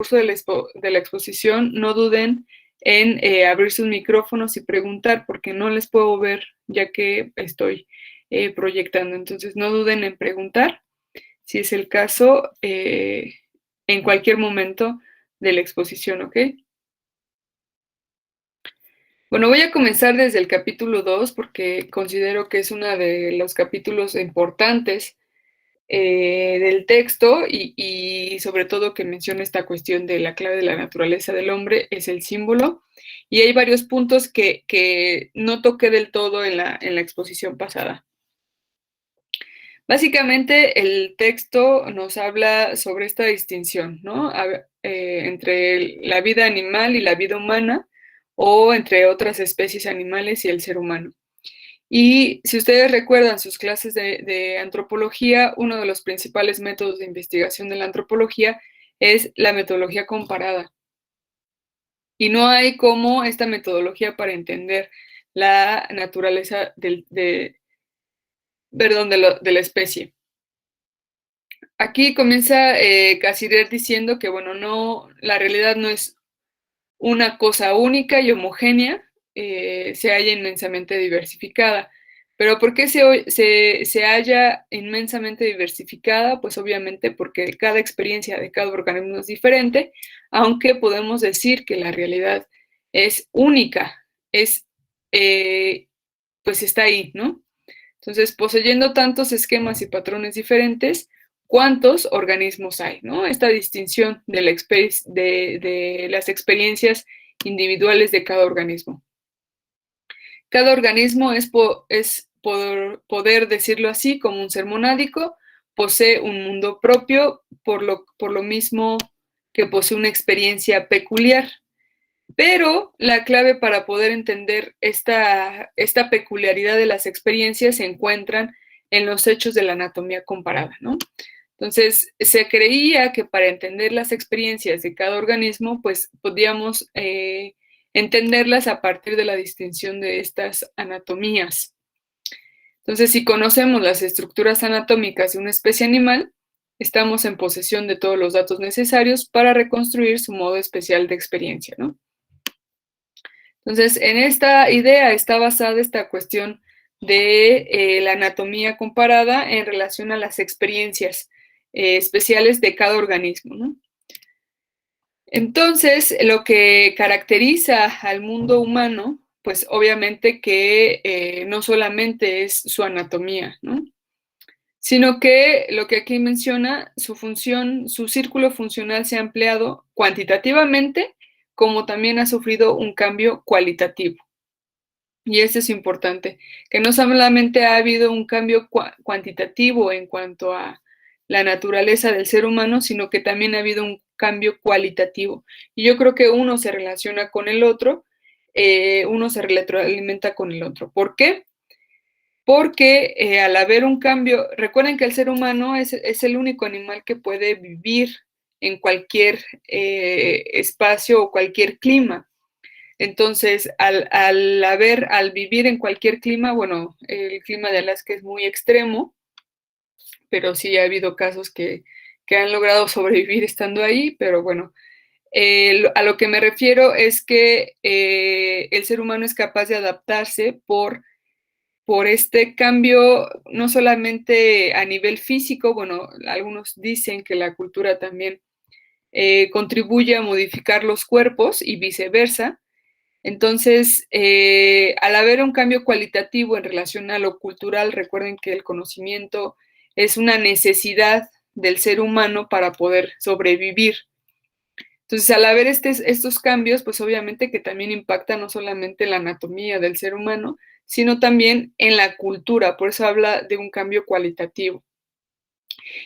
curso de la exposición no duden en abrir sus micrófonos y preguntar, porque no les puedo ver ya que estoy proyectando. Entonces, no duden en preguntar, si es el caso, en cualquier momento de la exposición, ¿ok? Bueno, voy a comenzar desde el capítulo 2 porque considero que es uno de los capítulos importantes del texto y sobre todo que menciona esta cuestión de la clave de la naturaleza del hombre es el símbolo. Y hay varios puntos que no toqué del todo en la exposición pasada. Básicamente el texto nos habla sobre esta distinción, ¿no? Entre la vida animal y la vida humana, o entre otras especies animales y el ser humano. Y si ustedes recuerdan sus clases de antropología, uno de los principales métodos de investigación de la antropología es la metodología comparada. Y no hay como esta metodología para entender la naturaleza de la especie. Aquí comienza Cassirer diciendo que, bueno, no, la realidad no es una cosa única y homogénea, se halla inmensamente diversificada. Pero ¿por qué se halla inmensamente diversificada? Pues obviamente porque cada experiencia de cada organismo es diferente, aunque podemos decir que la realidad es única, pues está ahí, ¿no? Entonces, poseyendo tantos esquemas y patrones diferentes, ¿cuántos organismos hay? ¿No? Esta distinción de las experiencias individuales de cada organismo. Cada organismo es poder decirlo así, como un ser monádico, posee un mundo propio, por lo mismo que posee una experiencia peculiar. Pero la clave para poder entender esta peculiaridad de las experiencias se encuentran en los hechos de la anatomía comparada, ¿no? Entonces, se creía que para entender las experiencias de cada organismo, pues podíamos entenderlas a partir de la distinción de estas anatomías. Entonces, si conocemos las estructuras anatómicas de una especie animal, estamos en posesión de todos los datos necesarios para reconstruir su modo especial de experiencia, ¿no? Entonces, en esta idea está basada esta cuestión de la anatomía comparada en relación a las experiencias especiales de cada organismo, ¿no? Entonces, lo que caracteriza al mundo humano, pues obviamente que no solamente es su anatomía, ¿no? Sino que lo que aquí menciona, su función, su círculo funcional se ha ampliado cuantitativamente, como también ha sufrido un cambio cualitativo. Y eso es importante, que no solamente ha habido un cambio cuantitativo en cuanto a la naturaleza del ser humano, sino que también ha habido un cambio cualitativo. Y yo creo que uno se relaciona con el otro, uno se retroalimenta con el otro. ¿Por qué? Porque al haber un cambio, recuerden que el ser humano es el único animal que puede vivir en cualquier espacio o cualquier clima. Entonces, al vivir en cualquier clima, bueno, el clima de Alaska es muy extremo, pero sí ha habido casos que han logrado sobrevivir estando ahí, pero bueno, a lo que me refiero es que el ser humano es capaz de adaptarse por este cambio, no solamente a nivel físico, bueno, algunos dicen que la cultura también contribuye a modificar los cuerpos y viceversa. Entonces, al haber un cambio cualitativo en relación a lo cultural, recuerden que el conocimiento es una necesidad del ser humano para poder sobrevivir. Entonces, al haber estos cambios, pues obviamente que también impacta no solamente en la anatomía del ser humano, sino también en la cultura, por eso habla de un cambio cualitativo.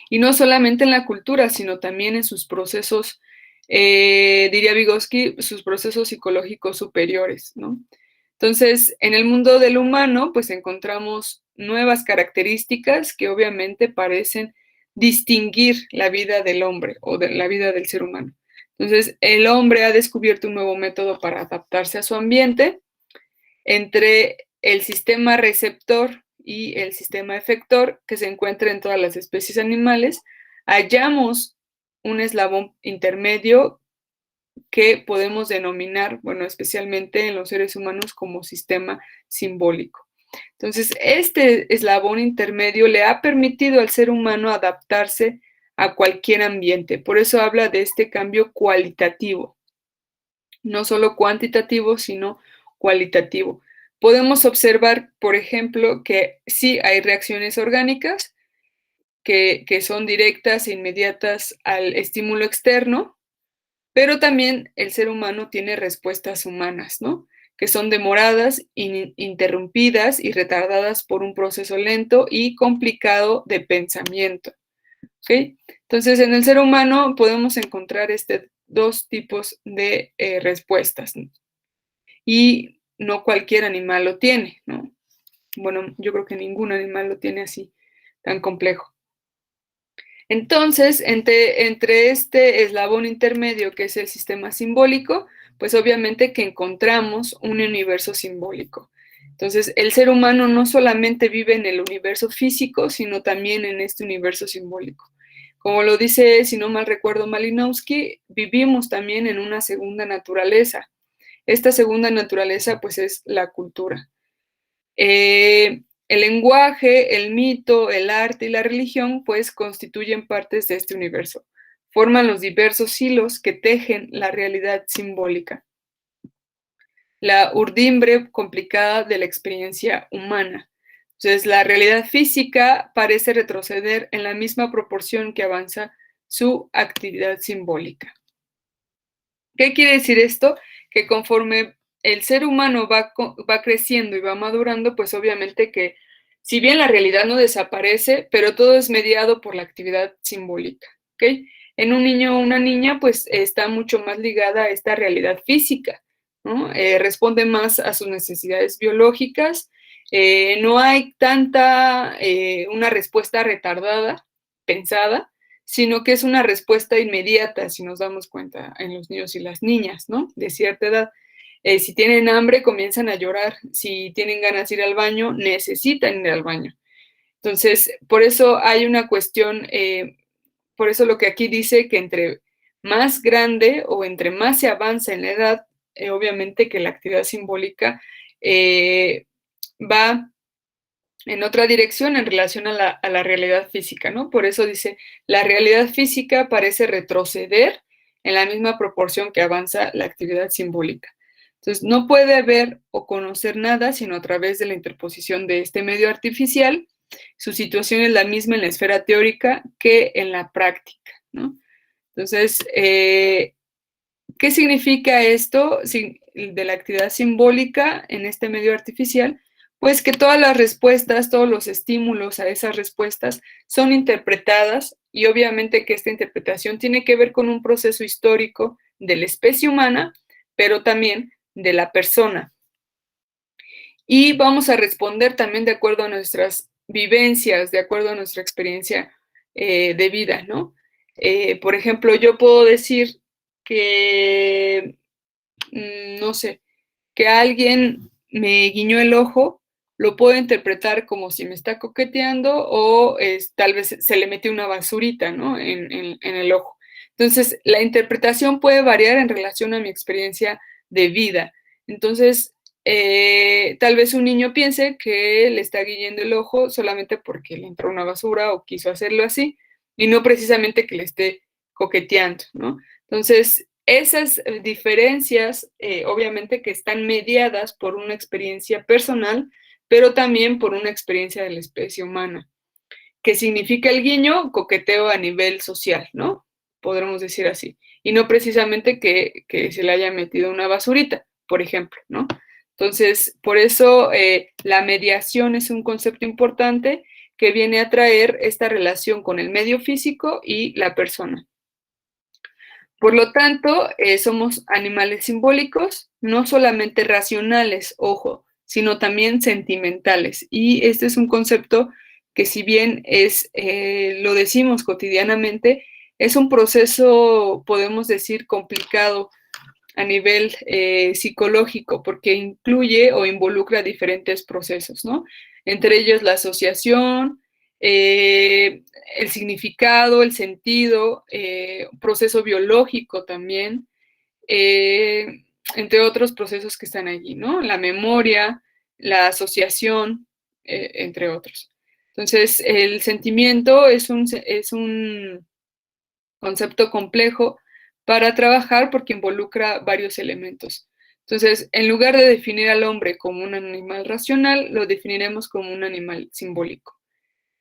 Y no solamente en la cultura, sino también en sus procesos, diría Vygotsky, sus procesos psicológicos superiores, ¿no? Entonces, en el mundo del humano, pues encontramos nuevas características que obviamente parecen distinguir la vida del hombre o de la vida del ser humano. Entonces, el hombre ha descubierto un nuevo método para adaptarse a su ambiente entre el sistema receptor y el sistema efector que se encuentra en todas las especies animales. Hallamos un eslabón intermedio que podemos denominar, bueno, especialmente en los seres humanos, como sistema simbólico. Entonces, este eslabón intermedio le ha permitido al ser humano adaptarse a cualquier ambiente. Por eso habla de este cambio cualitativo, no solo cuantitativo, sino cualitativo. Podemos observar, por ejemplo, que sí hay reacciones orgánicas que son directas e inmediatas al estímulo externo, pero también el ser humano tiene respuestas humanas, ¿no? Que son demoradas, interrumpidas y retardadas por un proceso lento y complicado de pensamiento. ¿Ok? Entonces, en el ser humano podemos encontrar dos tipos de respuestas, ¿no? Y no cualquier animal lo tiene, ¿no? Bueno, yo creo que ningún animal lo tiene así, tan complejo. Entonces, entre este eslabón intermedio, que es el sistema simbólico, pues obviamente que encontramos un universo simbólico. Entonces, el ser humano no solamente vive en el universo físico, sino también en este universo simbólico. Como lo dice, si no mal recuerdo, Malinowski, vivimos también en una segunda naturaleza. Esta segunda naturaleza, pues, es la cultura. El lenguaje, el mito, el arte y la religión, pues constituyen partes de este universo. Forman los diversos hilos que tejen la realidad simbólica, la urdimbre complicada de la experiencia humana. Entonces, la realidad física parece retroceder en la misma proporción que avanza su actividad simbólica. ¿Qué quiere decir esto? Que conforme el ser humano va creciendo y va madurando, pues obviamente que, si bien la realidad no desaparece, pero todo es mediado por la actividad simbólica, ¿ok? En un niño o una niña, pues está mucho más ligada a esta realidad física, ¿no? Responde más a sus necesidades biológicas, no hay tanta, una respuesta retardada, pensada, sino que es una respuesta inmediata, si nos damos cuenta, en los niños y las niñas, ¿no? De cierta edad. Si tienen hambre, comienzan a llorar. Si tienen ganas de ir al baño, necesitan ir al baño. Entonces, por eso hay una cuestión, por eso lo que aquí dice que entre más grande o entre más se avanza en la edad, obviamente que la actividad simbólica va en otra dirección en relación a la realidad física, ¿no? Por eso dice, la realidad física parece retroceder en la misma proporción que avanza la actividad simbólica. Entonces, no puede ver o conocer nada sino a través de la interposición de este medio artificial. Su situación es la misma en la esfera teórica que en la práctica, ¿no? Entonces, ¿qué significa esto de la actividad simbólica en este medio artificial? Pues que todas las respuestas, todos los estímulos a esas respuestas son interpretadas y obviamente que esta interpretación tiene que ver con un proceso histórico de la especie humana, pero también de la persona. Y vamos a responder también de acuerdo a nuestras vivencias, de acuerdo a nuestra experiencia de vida, ¿no? Por ejemplo, yo puedo decir que, no sé, que alguien me guiñó el ojo, lo puedo interpretar como si me está coqueteando o tal vez se le metió una basurita, ¿no? En el ojo. Entonces, la interpretación puede variar en relación a mi experiencia de vida. Entonces, tal vez un niño piense que le está guiñando el ojo solamente porque le entró una basura o quiso hacerlo así, y no precisamente que le esté coqueteando, ¿no? Entonces, esas diferencias, obviamente que están mediadas por una experiencia personal, pero también por una experiencia de la especie humana. ¿Qué significa el guiño? Coqueteo a nivel social, ¿no? Podremos decir así. Y no precisamente que se le haya metido una basurita, por ejemplo, ¿no? Entonces, por eso la mediación es un concepto importante que viene a traer esta relación con el medio físico y la persona. Por lo tanto, somos animales simbólicos, no solamente racionales, ojo, sino también sentimentales. Y este es un concepto que, si bien lo decimos cotidianamente, es un proceso, podemos decir, complicado a nivel psicológico, porque incluye o involucra diferentes procesos, ¿no? Entre ellos la asociación, el significado, el sentido, proceso biológico también, entre otros procesos que están allí, ¿no? La memoria, la asociación, entre otros. Entonces, el sentimiento es un concepto complejo para trabajar porque involucra varios elementos. Entonces, en lugar de definir al hombre como un animal racional, lo definiremos como un animal simbólico.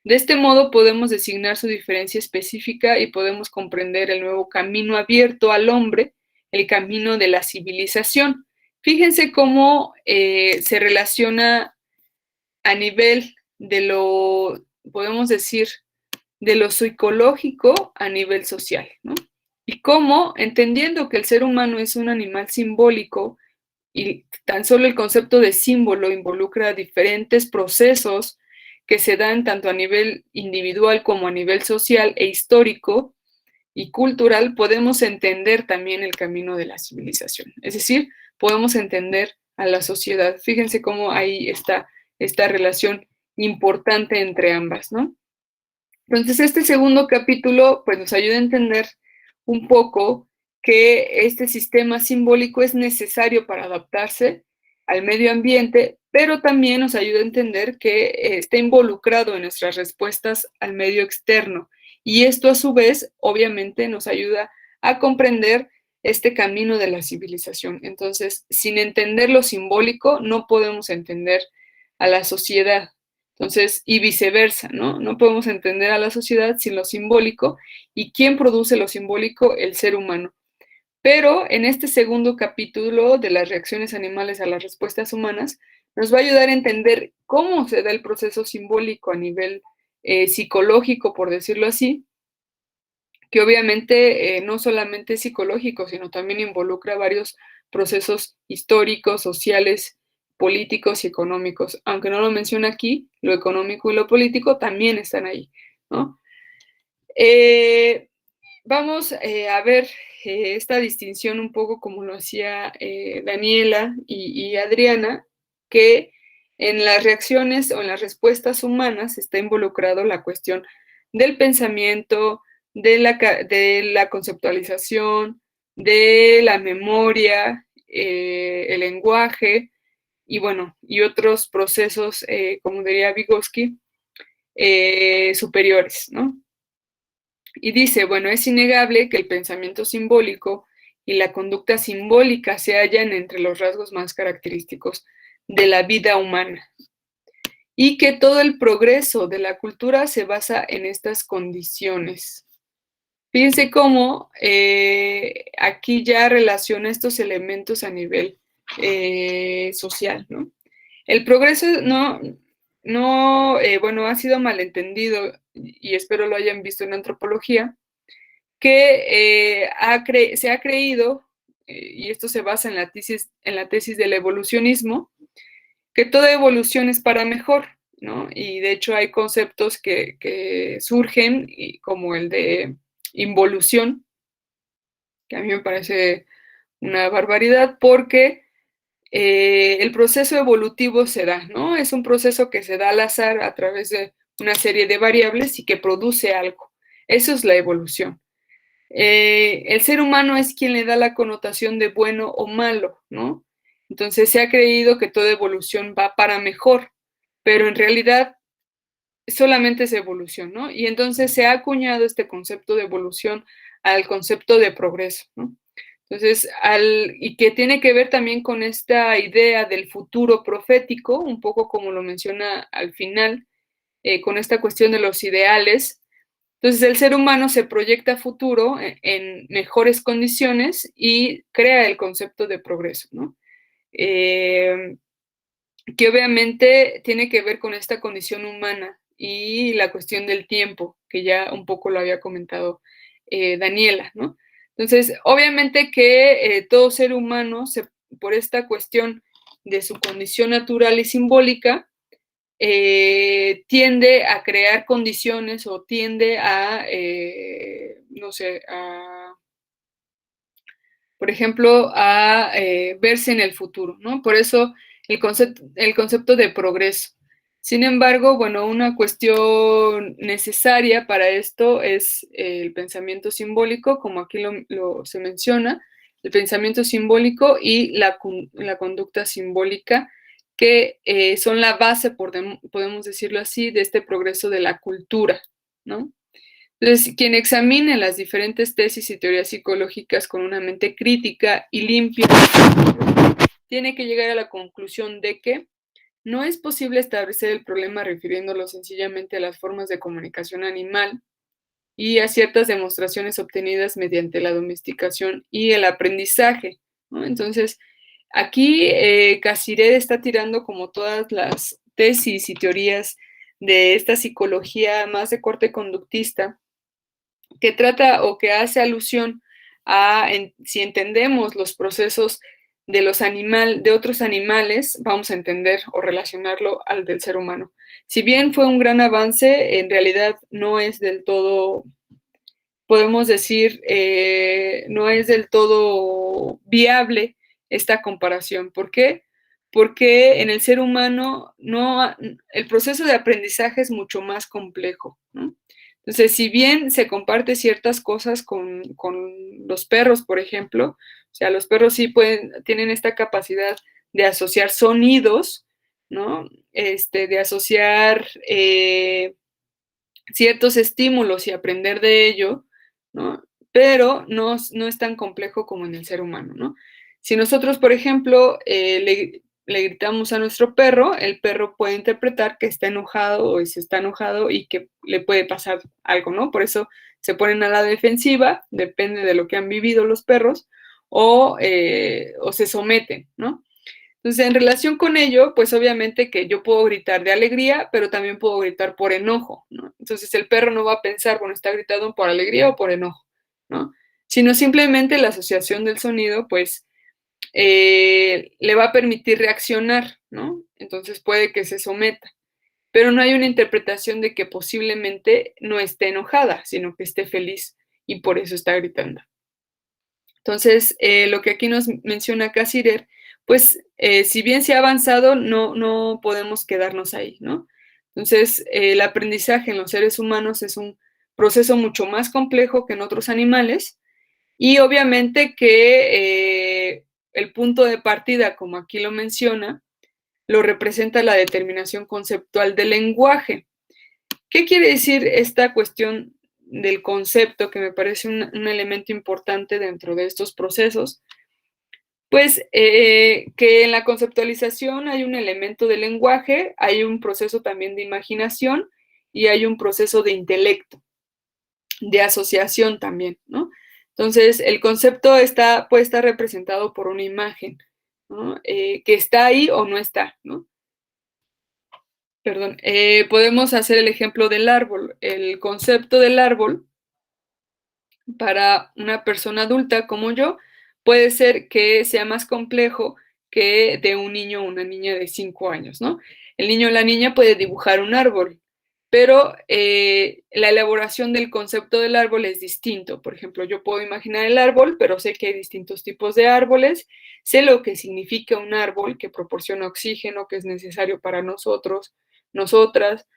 De este modo podemos designar su diferencia específica y podemos comprender el nuevo camino abierto al hombre, el camino de la civilización. Fíjense cómo se relaciona a nivel de lo, podemos decir, de lo psicológico a nivel social, ¿no? Y cómo, entendiendo que el ser humano es un animal simbólico y tan solo el concepto de símbolo involucra diferentes procesos que se dan tanto a nivel individual como a nivel social e histórico y cultural, podemos entender también el camino de la civilización. Es decir, podemos entender a la sociedad. Fíjense cómo ahí está esta relación importante entre ambas, ¿no? Entonces, este segundo capítulo pues, nos ayuda a entender un poco que este sistema simbólico es necesario para adaptarse al medio ambiente, pero también nos ayuda a entender que está involucrado en nuestras respuestas al medio externo. Y esto a su vez, obviamente, nos ayuda a comprender este camino de la civilización. Entonces, sin entender lo simbólico, no podemos entender a la sociedad. Entonces, y viceversa, ¿no? No podemos entender a la sociedad sin lo simbólico. ¿Y quién produce lo simbólico? El ser humano. Pero en este segundo capítulo de las reacciones animales a las respuestas humanas, nos va a ayudar a entender cómo se da el proceso simbólico a nivel psicológico, por decirlo así, que obviamente no solamente es psicológico, sino también involucra varios procesos históricos, sociales, políticos y económicos. Aunque no lo menciona aquí, lo económico y lo político también están ahí, ¿no? Vamos a ver esta distinción un poco como lo hacía Daniela y Adriana, que en las reacciones o en las respuestas humanas está involucrado la cuestión del pensamiento, de la conceptualización, de la memoria, el lenguaje y bueno, y otros procesos, como diría Vygotsky, superiores, ¿no? Y dice, bueno, es innegable que el pensamiento simbólico y la conducta simbólica se hallan entre los rasgos más característicos de la vida humana y que todo el progreso de la cultura se basa en estas condiciones. Fíjense cómo aquí ya relaciona estos elementos a nivel social, ¿no? El progreso bueno, ha sido malentendido y espero lo hayan visto en antropología, que se ha creído, y esto se basa en la tesis del evolucionismo, que toda evolución es para mejor, ¿no? Y de hecho hay conceptos que surgen, como el de involución, que a mí me parece una barbaridad, porque el proceso evolutivo se da, ¿no? Es un proceso que se da al azar a través de una serie de variables y que produce algo. Eso es la evolución. El ser humano es quien le da la connotación de bueno o malo, ¿no? Entonces se ha creído que toda evolución va para mejor, pero en realidad solamente es evolución, ¿no? Y entonces se ha acuñado este concepto de evolución al concepto de progreso, ¿no? Entonces, y que tiene que ver también con esta idea del futuro profético, un poco como lo menciona al final, con esta cuestión de los ideales. Entonces, el ser humano se proyecta a futuro en mejores condiciones y crea el concepto de progreso, ¿no? Que obviamente tiene que ver con esta condición humana y la cuestión del tiempo, que ya un poco lo había comentado Daniela, ¿no? Entonces, obviamente que todo ser humano, por esta cuestión de su condición natural y simbólica, tiende a crear condiciones o tiende a, no sé, por ejemplo, a verse en el futuro, ¿no? Por eso el concepto de progreso. Sin embargo, bueno, una cuestión necesaria para esto es el pensamiento simbólico, como aquí se menciona, el pensamiento simbólico y la conducta simbólica, que son la base, podemos decirlo así, de este progreso de la cultura, ¿no? Entonces, quien examine las diferentes tesis y teorías psicológicas con una mente crítica y limpia, tiene que llegar a la conclusión de que no es posible establecer el problema refiriéndolo sencillamente a las formas de comunicación animal y a ciertas demostraciones obtenidas mediante la domesticación y el aprendizaje, ¿no? Entonces, aquí Cassirer está tirando como todas las tesis y teorías de esta psicología más de corte conductista, que trata o que hace alusión a si entendemos los procesos de otros animales, vamos a entender o relacionarlo al del ser humano. Si bien fue un gran avance, en realidad no es del todo, podemos decir, no es del todo viable esta comparación. ¿Por qué? Porque en el ser humano el proceso de aprendizaje es mucho más complejo, ¿no? Entonces, si bien se comparte ciertas cosas con los perros, por ejemplo, o sea, los perros sí tienen esta capacidad de asociar sonidos, ¿no? De asociar ciertos estímulos y aprender de ello, ¿no? Pero no es tan complejo como en el ser humano, ¿no? Si nosotros, por ejemplo, le gritamos a nuestro perro, el perro puede interpretar que está enojado o si está enojado y que le puede pasar algo, ¿no? Por eso se ponen a la defensiva, depende de lo que han vivido los perros, o se someten, ¿no? Entonces, en relación con ello, pues obviamente que yo puedo gritar de alegría, pero también puedo gritar por enojo, ¿no? Entonces, el perro no va a pensar, bueno, está gritando por alegría o por enojo, ¿no? Sino simplemente la asociación del sonido, pues, le va a permitir reaccionar, ¿no? Entonces puede que se someta. Pero no hay una interpretación de que posiblemente no esté enojada, sino que esté feliz y por eso está gritando. Entonces, lo que aquí nos menciona Cassirer, pues, si bien se ha avanzado, no podemos quedarnos ahí, ¿no? Entonces, el aprendizaje en los seres humanos es un proceso mucho más complejo que en otros animales y obviamente que el punto de partida, como aquí lo menciona, lo representa la determinación conceptual del lenguaje. ¿Qué quiere decir esta cuestión del concepto, que me parece un elemento importante dentro de estos procesos? Pues que en la conceptualización hay un elemento de lenguaje, hay un proceso también de imaginación y hay un proceso de intelecto, de asociación también, ¿no? Entonces, el concepto puede estar representado por una imagen, ¿no? Que está ahí o no está, ¿no? Perdón, podemos hacer el ejemplo del árbol. El concepto del árbol para una persona adulta como yo puede ser que sea más complejo que de un niño o una niña de 5 años, ¿no? El niño o la niña puede dibujar un árbol, pero la elaboración del concepto del árbol es distinto. Por ejemplo, yo puedo imaginar el árbol, pero sé que hay distintos tipos de árboles, sé lo que significa un árbol que proporciona oxígeno, que es necesario para nosotros, nosotras,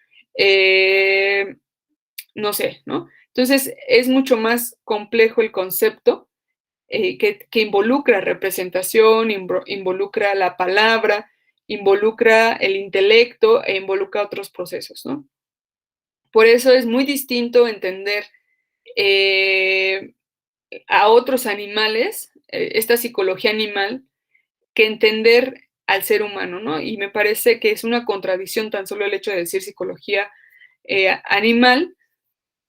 no sé, ¿no? Entonces, es mucho más complejo el concepto que involucra representación, involucra la palabra, involucra el intelecto e involucra otros procesos, ¿no? Por eso es muy distinto entender eh, a otros animales, esta psicología animal, que entender al ser humano, ¿no? Y me parece que es una contradicción tan solo el hecho de decir psicología animal,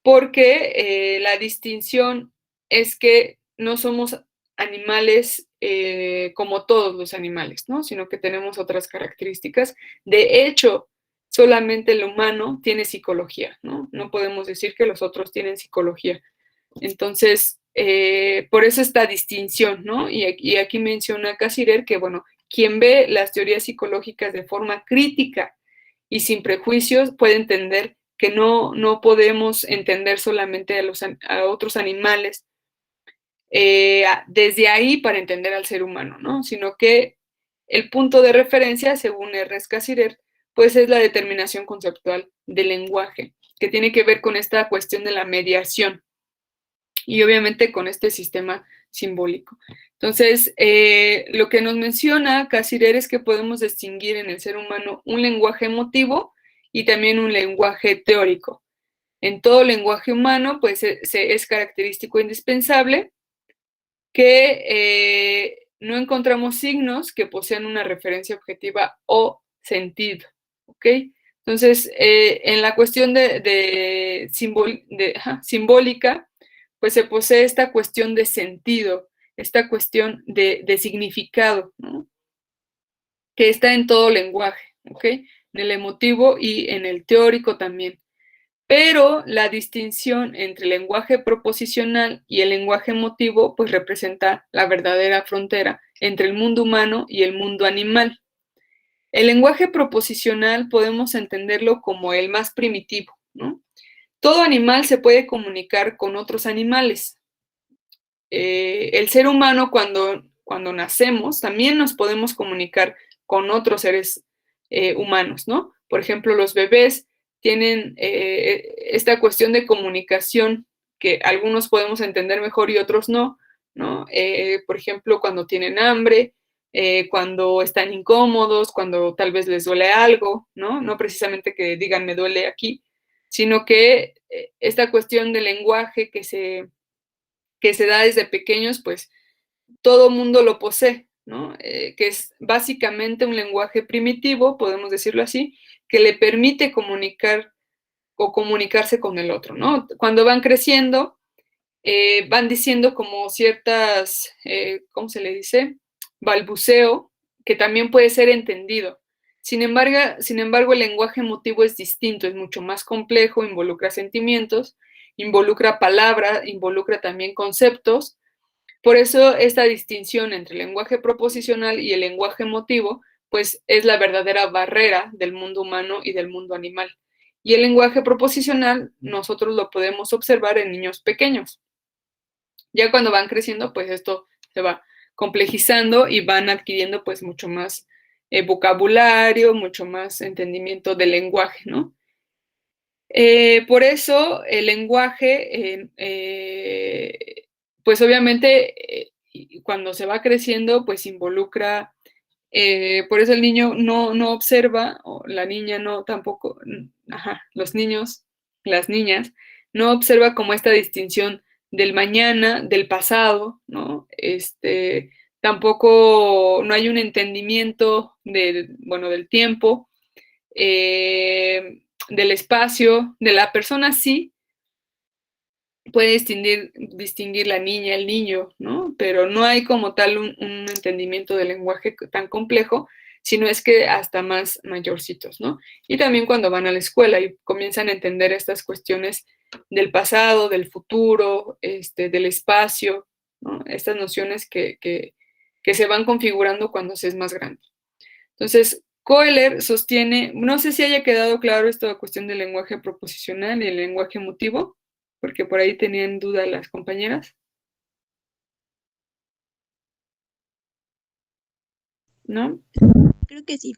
porque la distinción es que no somos animales como todos los animales, ¿no? Sino que tenemos otras características. De hecho, solamente el humano tiene psicología, ¿no? No podemos decir que los otros tienen psicología. Entonces, por eso esta distinción, ¿no? Y aquí menciona Cassirer que, bueno, quien ve las teorías psicológicas de forma crítica y sin prejuicios puede entender que no podemos entender solamente a otros animales desde ahí para entender al ser humano, ¿no? Sino que el punto de referencia, según Ernest Cassirer, pues es la determinación conceptual del lenguaje, que tiene que ver con esta cuestión de la mediación y obviamente con este sistema simbólico. Entonces, lo que nos menciona Cassirer es que podemos distinguir en el ser humano un lenguaje emotivo y también un lenguaje teórico. En todo lenguaje humano, pues es característico indispensable que no encontramos signos que posean una referencia objetiva o sentido, ¿ok? Entonces, en la cuestión simbólica, pues se posee esta cuestión de sentido, esta cuestión de significado, ¿no? Que está en todo lenguaje, ¿ok? En el emotivo y en el teórico también. Pero la distinción entre el lenguaje proposicional y el lenguaje emotivo pues representa la verdadera frontera entre el mundo humano y el mundo animal. El lenguaje proposicional podemos entenderlo como el más primitivo, ¿no? Todo animal se puede comunicar con otros animales. El ser humano cuando nacemos también nos podemos comunicar con otros seres humanos, ¿no? Por ejemplo, los bebés tienen esta cuestión de comunicación que algunos podemos entender mejor y otros no, ¿no? Por ejemplo, cuando tienen hambre, cuando están incómodos, cuando tal vez les duele algo, ¿no? No precisamente que digan me duele aquí, sino que esta cuestión del lenguaje que se da desde pequeños, pues todo mundo lo posee, ¿no? Que es básicamente un lenguaje primitivo, podemos decirlo así, que le permite comunicar o comunicarse con el otro, ¿no? Cuando van creciendo, van diciendo como ciertas, ¿cómo se le dice? Balbuceo, que también puede ser entendido. Sin embargo, el lenguaje emotivo es distinto, es mucho más complejo, involucra sentimientos, involucra palabras, involucra también conceptos. Por eso esta distinción entre el lenguaje proposicional y el lenguaje emotivo, pues es la verdadera barrera del mundo humano y del mundo animal. Y el lenguaje proposicional nosotros lo podemos observar en niños pequeños. Ya cuando van creciendo, pues esto se va complejizando y van adquiriendo pues mucho más vocabulario, mucho más entendimiento del lenguaje, ¿no? Por eso el lenguaje, pues obviamente cuando se va creciendo, pues involucra, por eso el niño no observa, o la niña no tampoco, ajá, los niños, las niñas, no observa como esta distinción del mañana, del pasado, ¿no? Tampoco no hay un entendimiento bueno, del tiempo, del espacio, de la persona sí, puede distinguir la niña, el niño, ¿no? Pero no hay como tal un entendimiento del lenguaje tan complejo, sino es que hasta más mayorcitos, ¿no? Y también cuando van a la escuela y comienzan a entender estas cuestiones del pasado, del futuro, del espacio, ¿no? Estas nociones que se van configurando cuando se es más grande. Entonces, Kohler sostiene, no sé si haya quedado claro esta cuestión del lenguaje proposicional y el lenguaje emotivo, porque por ahí tenían duda las compañeras, ¿no? Creo que sí.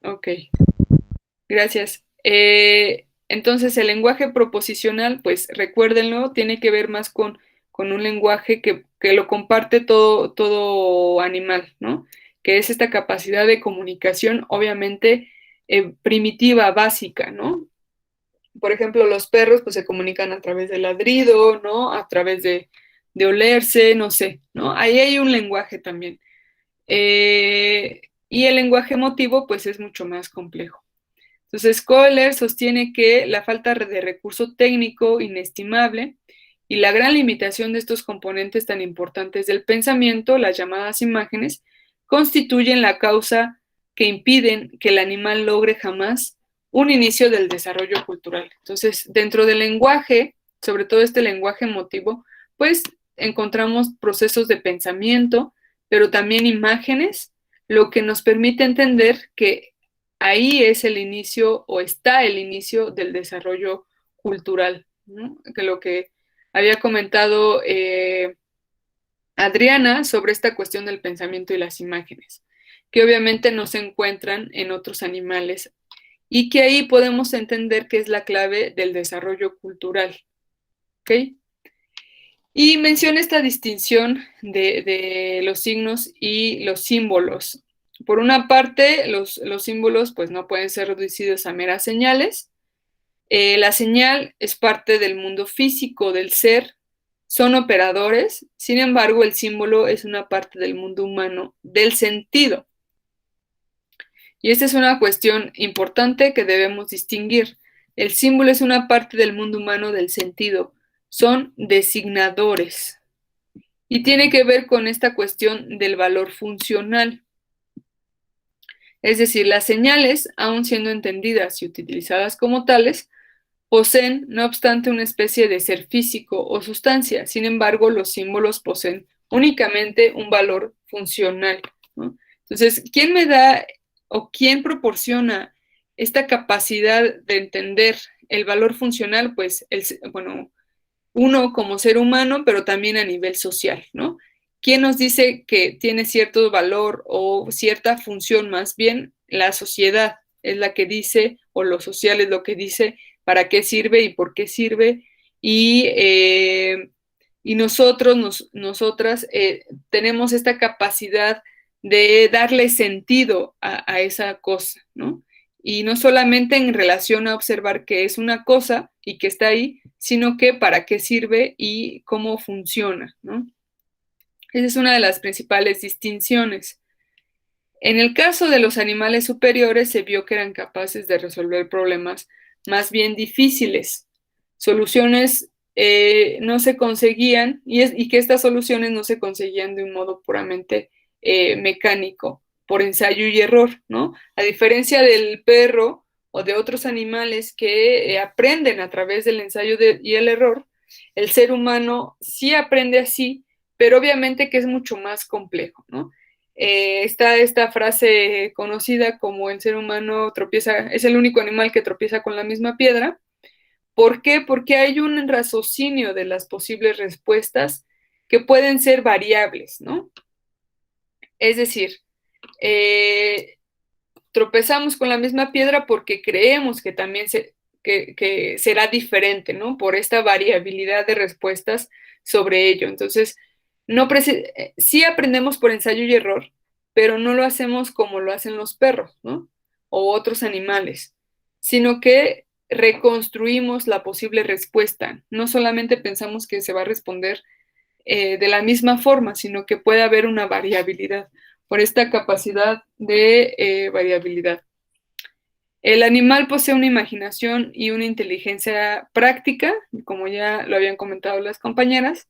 Ok, gracias. Entonces, el lenguaje proposicional, pues recuérdenlo, tiene que ver más con un lenguaje que lo comparte todo animal, ¿no? Que es esta capacidad de comunicación, obviamente, primitiva, básica, ¿no? Por ejemplo, los perros pues se comunican a través del ladrido, ¿no? A través de olerse, no sé, ¿no? Ahí hay un lenguaje también. Y el lenguaje emotivo pues es mucho más complejo. Entonces, Kohler sostiene que la falta de recurso técnico inestimable y la gran limitación de estos componentes tan importantes del pensamiento, las llamadas imágenes, constituyen la causa que impiden que el animal logre jamás un inicio del desarrollo cultural. Entonces, dentro del lenguaje, sobre todo este lenguaje emotivo, pues encontramos procesos de pensamiento, pero también imágenes, lo que nos permite entender que ahí es el inicio o está el inicio del desarrollo cultural, ¿no? Que lo que había comentado Adriana sobre esta cuestión del pensamiento y las imágenes, que obviamente no se encuentran en otros animales y que ahí podemos entender que es la clave del desarrollo cultural, ¿ok? Y menciona esta distinción de los signos y los símbolos. Por una parte, los símbolos pues no pueden ser reducidos a meras señales. La señal es parte del mundo físico del ser, son operadores, sin embargo, el símbolo es una parte del mundo humano del sentido. Y esta es una cuestión importante que debemos distinguir. El símbolo es una parte del mundo humano del sentido, son designadores. Y tiene que ver con esta cuestión del valor funcional. Es decir, las señales, aun siendo entendidas y utilizadas como tales, poseen, no obstante, una especie de ser físico o sustancia. Sin embargo, los símbolos poseen únicamente un valor funcional, ¿no? Entonces, ¿quién me da o quién proporciona esta capacidad de entender el valor funcional? Pues, bueno, uno como ser humano, pero también a nivel social, ¿no? ¿Quién nos dice que tiene cierto valor o cierta función? Más bien, la sociedad es la que dice, o lo social es lo que dice, para qué sirve y por qué sirve. Y nosotros, nosotras, tenemos esta capacidad de darle sentido a esa cosa, ¿no? Y no solamente en relación a observar que es una cosa y que está ahí, sino que para qué sirve y cómo funciona, ¿no? Esa es una de las principales distinciones. En el caso de los animales superiores se vio que eran capaces de resolver problemas más bien difíciles, soluciones no se conseguían y que estas soluciones no se conseguían de un modo puramente mecánico, por ensayo y error, ¿no? A diferencia del perro o de otros animales que aprenden a través del ensayo y el error, el ser humano sí aprende así, pero obviamente que es mucho más complejo, ¿no? Está esta frase conocida como el ser humano tropieza, es el único animal que tropieza con la misma piedra. ¿Por qué? Porque hay un raciocinio de las posibles respuestas que pueden ser variables, ¿no? Es decir, eh, tropezamos con la misma piedra porque creemos que también que será diferente, ¿no? Por esta variabilidad de respuestas sobre ello. Entonces, no sí aprendemos por ensayo y error, pero no lo hacemos como lo hacen los perros, ¿no? O otros animales, sino que reconstruimos la posible respuesta. No solamente pensamos que se va a responder de la misma forma, sino que puede haber una variabilidad por esta capacidad de variabilidad. El animal posee una imaginación y una inteligencia práctica, como ya lo habían comentado las compañeras,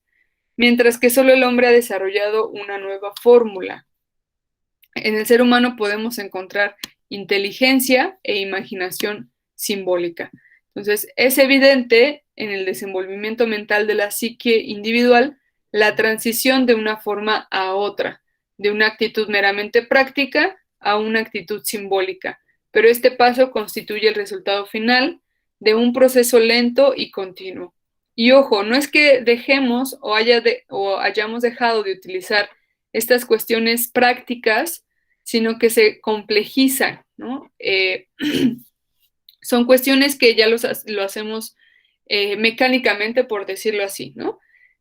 mientras que solo el hombre ha desarrollado una nueva fórmula. En el ser humano podemos encontrar inteligencia e imaginación simbólica. Entonces, es evidente en el desenvolvimiento mental de la psique individual la transición de una forma a otra, de una actitud meramente práctica a una actitud simbólica. Pero este paso constituye el resultado final de un proceso lento y continuo. Y ojo, no es que dejemos o hayamos dejado de utilizar estas cuestiones prácticas, sino que se complejizan, ¿no? Son cuestiones que ya lo hacemos mecánicamente, por decirlo así, ¿no?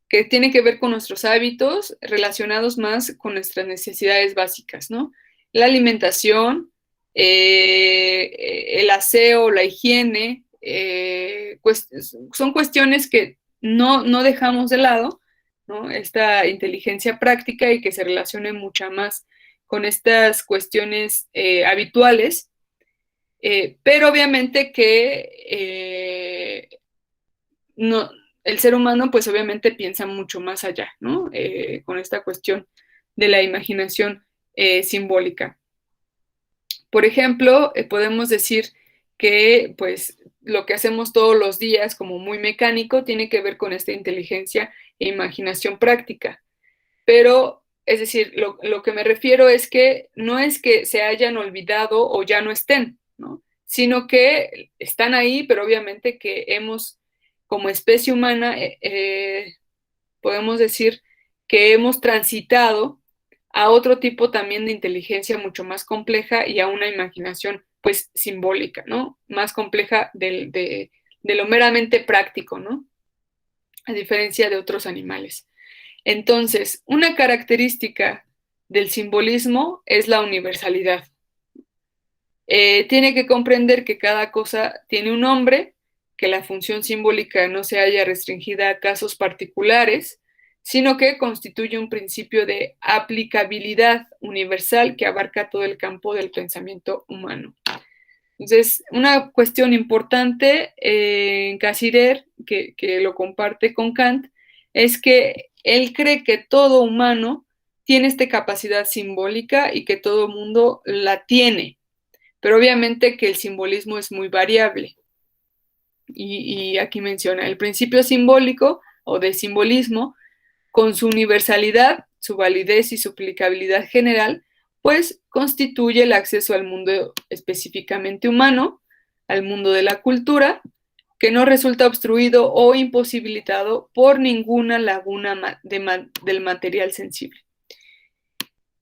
Que tiene que ver con nuestros hábitos relacionados más con nuestras necesidades básicas, ¿no? La alimentación, el aseo, la higiene, son cuestiones que no dejamos de lado, ¿no? Esta inteligencia práctica y que se relacione mucho más con estas cuestiones habituales, pero obviamente que no, el ser humano pues obviamente piensa mucho más allá, ¿no? Con esta cuestión de la imaginación simbólica. Por ejemplo, podemos decir que pues lo que hacemos todos los días como muy mecánico tiene que ver con esta inteligencia e imaginación práctica. Pero, es decir, lo que me refiero es que no es que se hayan olvidado o ya no estén, ¿no? Sino que están ahí, pero obviamente que hemos, como especie humana, podemos decir que hemos transitado a otro tipo también de inteligencia mucho más compleja y a una imaginación pues simbólica, ¿no? Más compleja de lo meramente práctico, ¿no? a diferencia de otros animales. Entonces, una característica del simbolismo es la universalidad. Tiene que comprender que cada cosa tiene un nombre, que la función simbólica no se haya restringida a casos particulares, sino que constituye un principio de aplicabilidad universal que abarca todo el campo del pensamiento humano. Entonces, una cuestión importante en Cassirer, que lo comparte con Kant, es que él cree que todo humano tiene esta capacidad simbólica y que todo mundo la tiene, pero obviamente que el simbolismo es muy variable. Y aquí menciona el principio simbólico o de simbolismo, con su universalidad, su validez y su aplicabilidad general, pues constituye el acceso al mundo específicamente humano, al mundo de la cultura, que no resulta obstruido o imposibilitado por ninguna laguna del material sensible.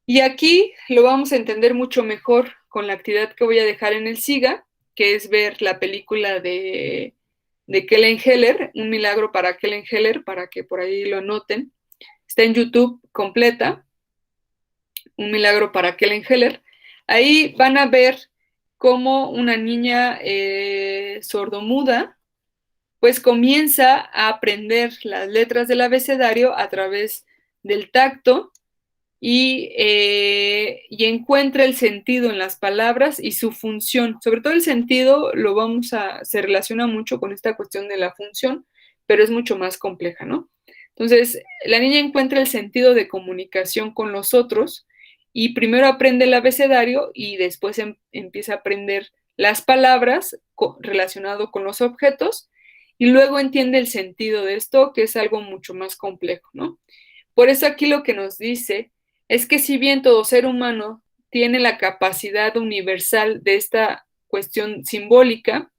Y aquí lo vamos a entender mucho mejor con la actividad que voy a dejar en el SIGA, que es ver la película de Kellen Heller, Un milagro para Kellen Heller, para que por ahí lo anoten. Está en YouTube completa, Un milagro para Kellen Heller. Ahí van a ver cómo una niña sordomuda pues comienza a aprender las letras del abecedario a través del tacto y encuentra el sentido en las palabras y su función. Sobre todo el sentido se relaciona mucho con esta cuestión de la función, pero es mucho más compleja, ¿no? Entonces, la niña encuentra el sentido de comunicación con los otros y primero aprende el abecedario y después empieza a aprender las palabras relacionado con los objetos y luego entiende el sentido de esto, que es algo mucho más complejo, ¿no? Por eso aquí lo que nos dice es que si bien todo ser humano tiene la capacidad universal de esta cuestión simbólica,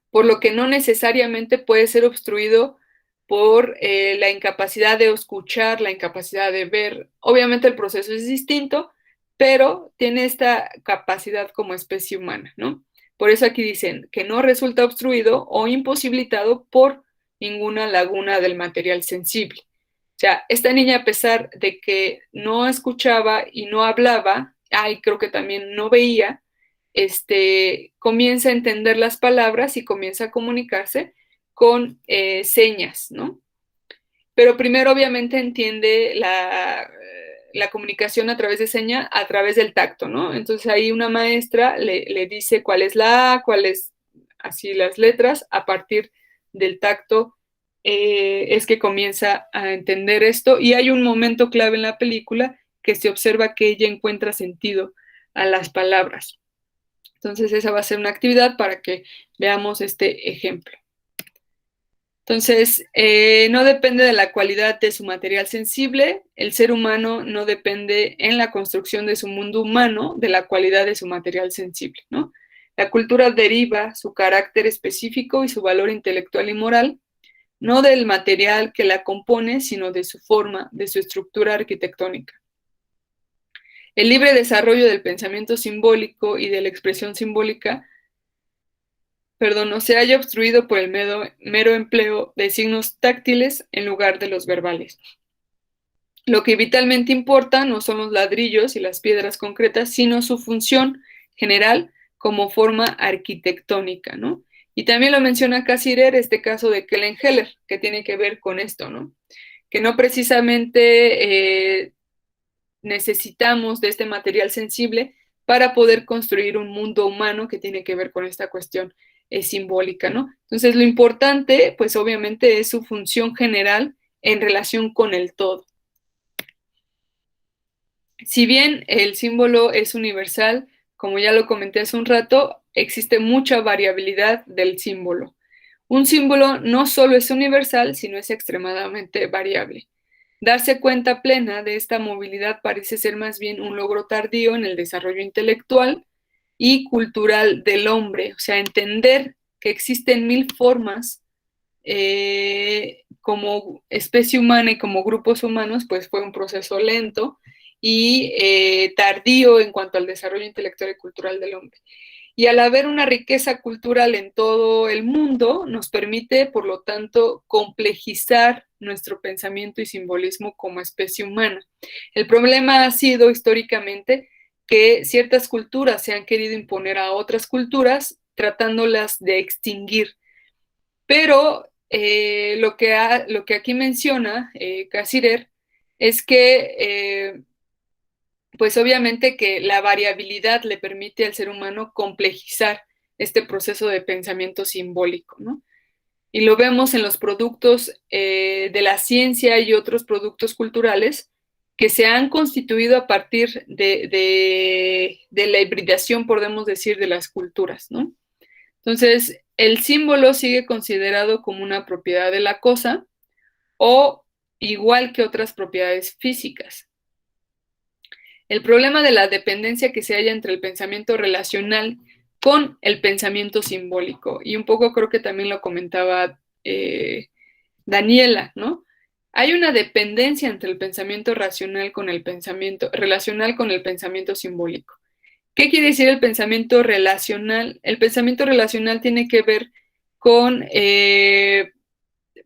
por lo que no necesariamente puede ser obstruido por la incapacidad de escuchar, la incapacidad de ver. Obviamente el proceso es distinto, pero tiene esta capacidad como especie humana, ¿no? Por eso aquí dicen que no resulta obstruido o imposibilitado por ninguna laguna del material sensible. O sea, esta niña, a pesar de que no escuchaba y no hablaba, y creo que también no veía, comienza a entender las palabras y comienza a comunicarse con señas, ¿no? Pero primero obviamente entiende la comunicación a través de seña, a través del tacto, ¿no? Entonces ahí una maestra le dice cuál es la A, cuáles así las letras, a partir del tacto es que comienza a entender esto y hay un momento clave en la película que se observa que ella encuentra sentido a las palabras. Entonces esa va a ser una actividad para que veamos este ejemplo. Entonces, no depende de la cualidad de su material sensible, el ser humano no depende en la construcción de su mundo humano de la cualidad de su material sensible, ¿no? La cultura deriva su carácter específico y su valor intelectual y moral, no del material que la compone, sino de su forma, de su estructura arquitectónica. El libre desarrollo del pensamiento simbólico y de la expresión simbólica no se haya obstruido por el mero empleo de signos táctiles en lugar de los verbales. Lo que vitalmente importa no son los ladrillos y las piedras concretas, sino su función general como forma arquitectónica, ¿no? Y también lo menciona Cassirer, este caso de Kellen Heller, que tiene que ver con esto, ¿no? Que no precisamente necesitamos de este material sensible para poder construir un mundo humano que tiene que ver con esta cuestión simbólica, ¿no? Entonces, lo importante, pues obviamente, es su función general en relación con el todo. Si bien el símbolo es universal, como ya lo comenté hace un rato, existe mucha variabilidad del símbolo. Un símbolo no solo es universal, sino es extremadamente variable. Darse cuenta plena de esta movilidad parece ser más bien un logro tardío en el desarrollo intelectual y cultural del hombre, o sea, entender que existen mil formas como especie humana y como grupos humanos, pues fue un proceso lento y tardío en cuanto al desarrollo intelectual y cultural del hombre. Y al haber una riqueza cultural en todo el mundo, nos permite, por lo tanto, complejizar nuestro pensamiento y simbolismo como especie humana. El problema ha sido históricamente que ciertas culturas se han querido imponer a otras culturas tratándolas de extinguir. Pero lo que aquí menciona Cassirer es que pues obviamente que la variabilidad le permite al ser humano complejizar este proceso de pensamiento simbólico, ¿no? Y lo vemos en los productos de la ciencia y otros productos culturales que se han constituido a partir de la hibridación, podemos decir, de las culturas, ¿no? Entonces, el símbolo sigue considerado como una propiedad de la cosa o igual que otras propiedades físicas. El problema de la dependencia que se halla entre el pensamiento relacional con el pensamiento simbólico, y un poco creo que también lo comentaba Daniela, ¿no? Hay una dependencia entre el pensamiento racional con el pensamiento relacional con el pensamiento simbólico. ¿Qué quiere decir el pensamiento relacional? El pensamiento relacional tiene que ver con,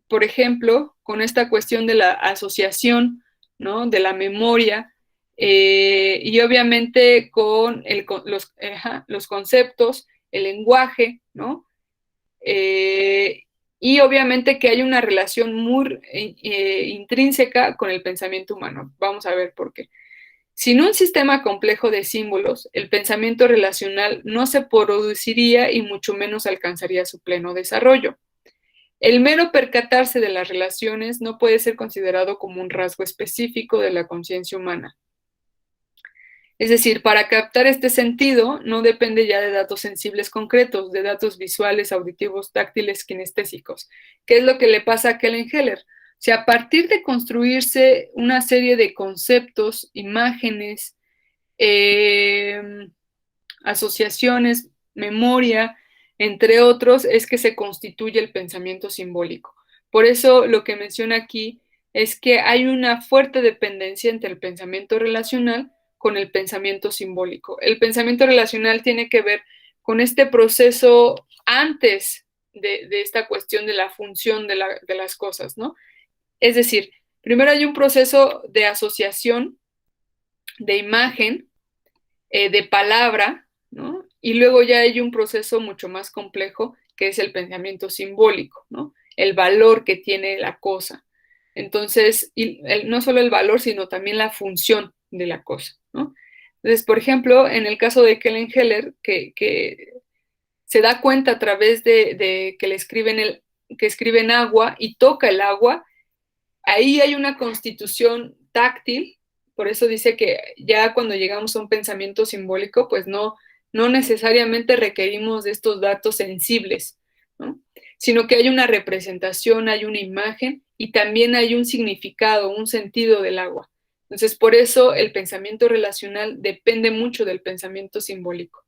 por ejemplo, con esta cuestión de la asociación, ¿no? De la memoria, y obviamente con los conceptos, el lenguaje, ¿no? Y obviamente que hay una relación muy intrínseca con el pensamiento humano. Vamos a ver por qué. Sin un sistema complejo de símbolos, el pensamiento relacional no se produciría y mucho menos alcanzaría su pleno desarrollo. El mero percatarse de las relaciones no puede ser considerado como un rasgo específico de la conciencia humana. Es decir, para captar este sentido no depende ya de datos sensibles concretos, de datos visuales, auditivos, táctiles, kinestésicos. ¿Qué es lo que le pasa a Kellenheller? O sea, a partir de construirse una serie de conceptos, imágenes, asociaciones, memoria, entre otros, es que se constituye el pensamiento simbólico. Por eso lo que menciona aquí es que hay una fuerte dependencia entre el pensamiento relacional con el pensamiento simbólico. El pensamiento relacional tiene que ver con este proceso antes de esta cuestión de la función de las cosas, ¿no? Es decir, primero hay un proceso de asociación, de imagen, de palabra, ¿no? Y luego ya hay un proceso mucho más complejo que es el pensamiento simbólico, ¿no? El valor que tiene la cosa. Entonces, no solo el valor, sino también la función de la cosa, ¿no? Entonces, por ejemplo, en el caso de Kellenheller, que se da cuenta a través de que le escriben que escriben agua y toca el agua, ahí hay una constitución táctil, por eso dice que ya cuando llegamos a un pensamiento simbólico, pues no necesariamente requerimos de estos datos sensibles, ¿no? Sino que hay una representación, hay una imagen y también hay un significado, un sentido del agua. Entonces, por eso el pensamiento relacional depende mucho del pensamiento simbólico.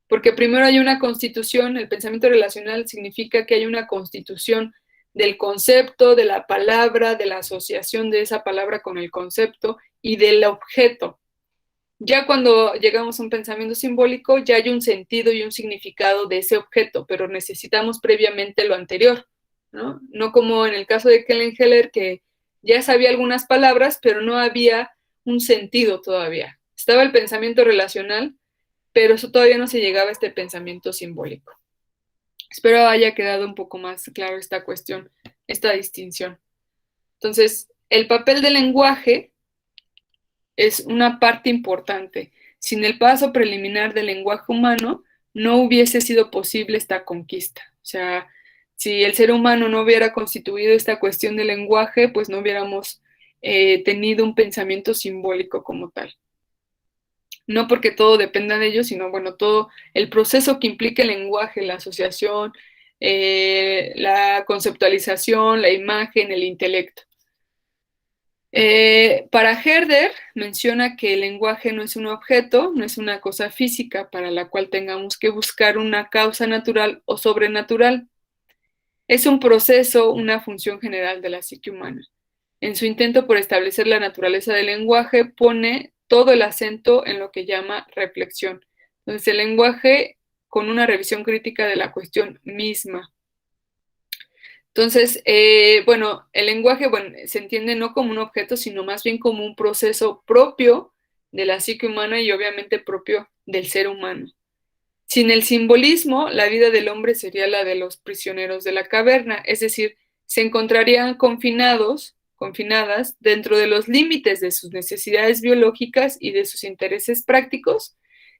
Porque primero hay una constitución, el pensamiento relacional significa que hay una constitución del concepto, de la palabra, de la asociación de esa palabra con el concepto y del objeto. Ya cuando llegamos a un pensamiento simbólico, ya hay un sentido y un significado de ese objeto, pero necesitamos previamente lo anterior, ¿no? No como en el caso de Kellenheller, que ya sabía algunas palabras, pero no había un sentido todavía. Estaba el pensamiento relacional, pero eso todavía no se llegaba a este pensamiento simbólico. Espero haya quedado un poco más claro esta cuestión, esta distinción. Entonces, el papel del lenguaje es una parte importante. Sin el paso preliminar del lenguaje humano, no hubiese sido posible esta conquista. O sea, si el ser humano no hubiera constituido esta cuestión del lenguaje, pues no hubiéramos tenido un pensamiento simbólico como tal. No porque todo dependa de ellos, sino, bueno, todo el proceso que implica el lenguaje, la asociación, la conceptualización, la imagen, el intelecto. Para Herder menciona que el lenguaje no es un objeto, no es una cosa física para la cual tengamos que buscar una causa natural o sobrenatural. Es un proceso, una función general de la psique humana. En su intento por establecer la naturaleza del lenguaje, pone todo el acento en lo que llama reflexión. Entonces, el lenguaje con una revisión crítica de la cuestión misma. Entonces, bueno, el lenguaje, bueno, se entiende no como un objeto, sino más bien como un proceso propio de la psique humana y obviamente propio del ser humano. Sin el simbolismo, la vida del hombre sería la de los prisioneros de la caverna, es decir, se encontrarían confinadas dentro de los límites de sus necesidades biológicas y de sus intereses prácticos,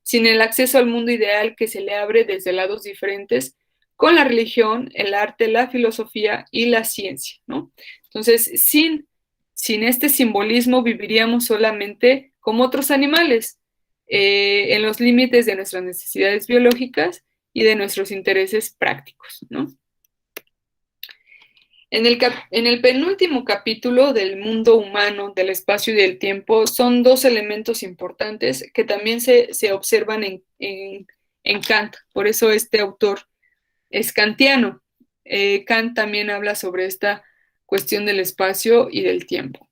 sin el acceso al mundo ideal que se le abre desde lados diferentes con la religión, el arte, la filosofía y la ciencia, ¿no? Entonces, sin este simbolismo viviríamos solamente como otros animales, en los límites de nuestras necesidades biológicas y de nuestros intereses prácticos, ¿no? En el penúltimo capítulo del mundo humano, del espacio y del tiempo, son dos elementos importantes que también se observan en Kant. Por eso este autor es kantiano. Kant también habla sobre esta cuestión del espacio y del tiempo.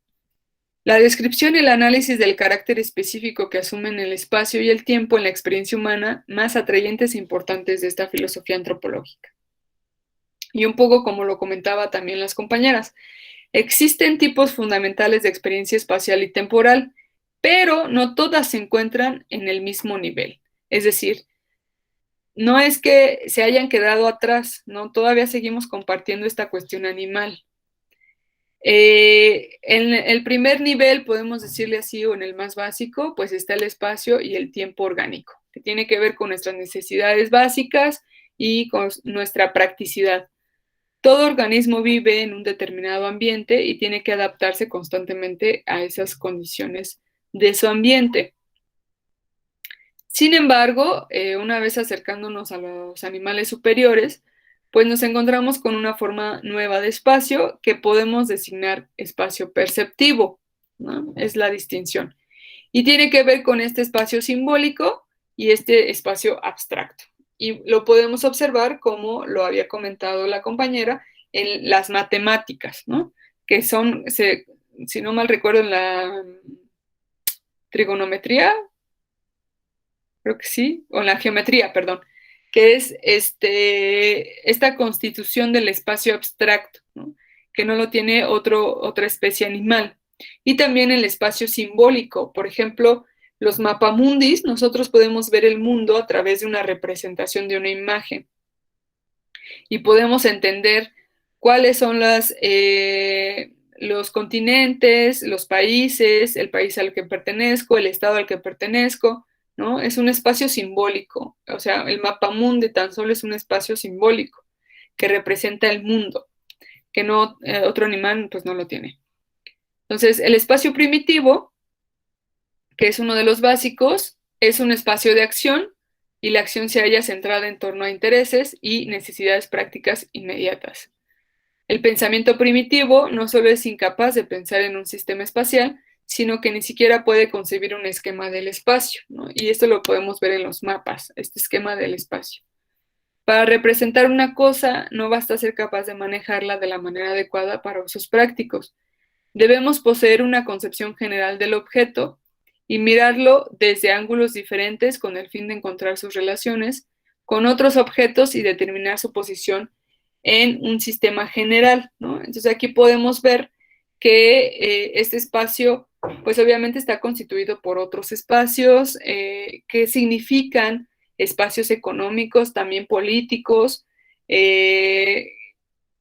La descripción y el análisis del carácter específico que asumen el espacio y el tiempo en la experiencia humana más atrayentes e importantes de esta filosofía antropológica. Y un poco como lo comentaba también las compañeras, existen tipos fundamentales de experiencia espacial y temporal, pero no todas se encuentran en el mismo nivel. Es decir, no es que se hayan quedado atrás, ¿no? Todavía seguimos compartiendo esta cuestión animal. En el primer nivel, podemos decirle así, o en el más básico, pues está el espacio y el tiempo orgánico, que tiene que ver con nuestras necesidades básicas y con nuestra practicidad. Todo organismo vive en un determinado ambiente y tiene que adaptarse constantemente a esas condiciones de su ambiente. Sin embargo, una vez acercándonos a los animales superiores, pues nos encontramos con una forma nueva de espacio que podemos designar espacio perceptivo, ¿no? Es la distinción. Y tiene que ver con este espacio simbólico y este espacio abstracto. Y lo podemos observar, como lo había comentado la compañera, en las matemáticas, ¿no? Que son, si no mal recuerdo, en la trigonometría, creo que sí, o en la geometría, perdón, que es esta constitución del espacio abstracto, ¿no? Que no lo tiene otra especie animal. Y también el espacio simbólico, por ejemplo, los mapamundis, nosotros podemos ver el mundo a través de una representación de una imagen y podemos entender cuáles son los continentes, los países, el país al que pertenezco, el estado al que pertenezco, ¿no? Es un espacio simbólico, o sea, el mapamundi tan solo es un espacio simbólico que representa el mundo, que no, otro animal pues no lo tiene. Entonces, el espacio primitivo, que es uno de los básicos, es un espacio de acción y la acción se halla centrada en torno a intereses y necesidades prácticas inmediatas. El pensamiento primitivo no solo es incapaz de pensar en un sistema espacial, sino que ni siquiera puede concebir un esquema del espacio, ¿no? Y esto lo podemos ver en los mapas, este esquema del espacio. Para representar una cosa, no basta ser capaz de manejarla de la manera adecuada para usos prácticos. Debemos poseer una concepción general del objeto y mirarlo desde ángulos diferentes con el fin de encontrar sus relaciones con otros objetos y determinar su posición en un sistema general, ¿no? Entonces aquí podemos ver que este espacio, pues obviamente está constituido por otros espacios que significan espacios económicos, también políticos.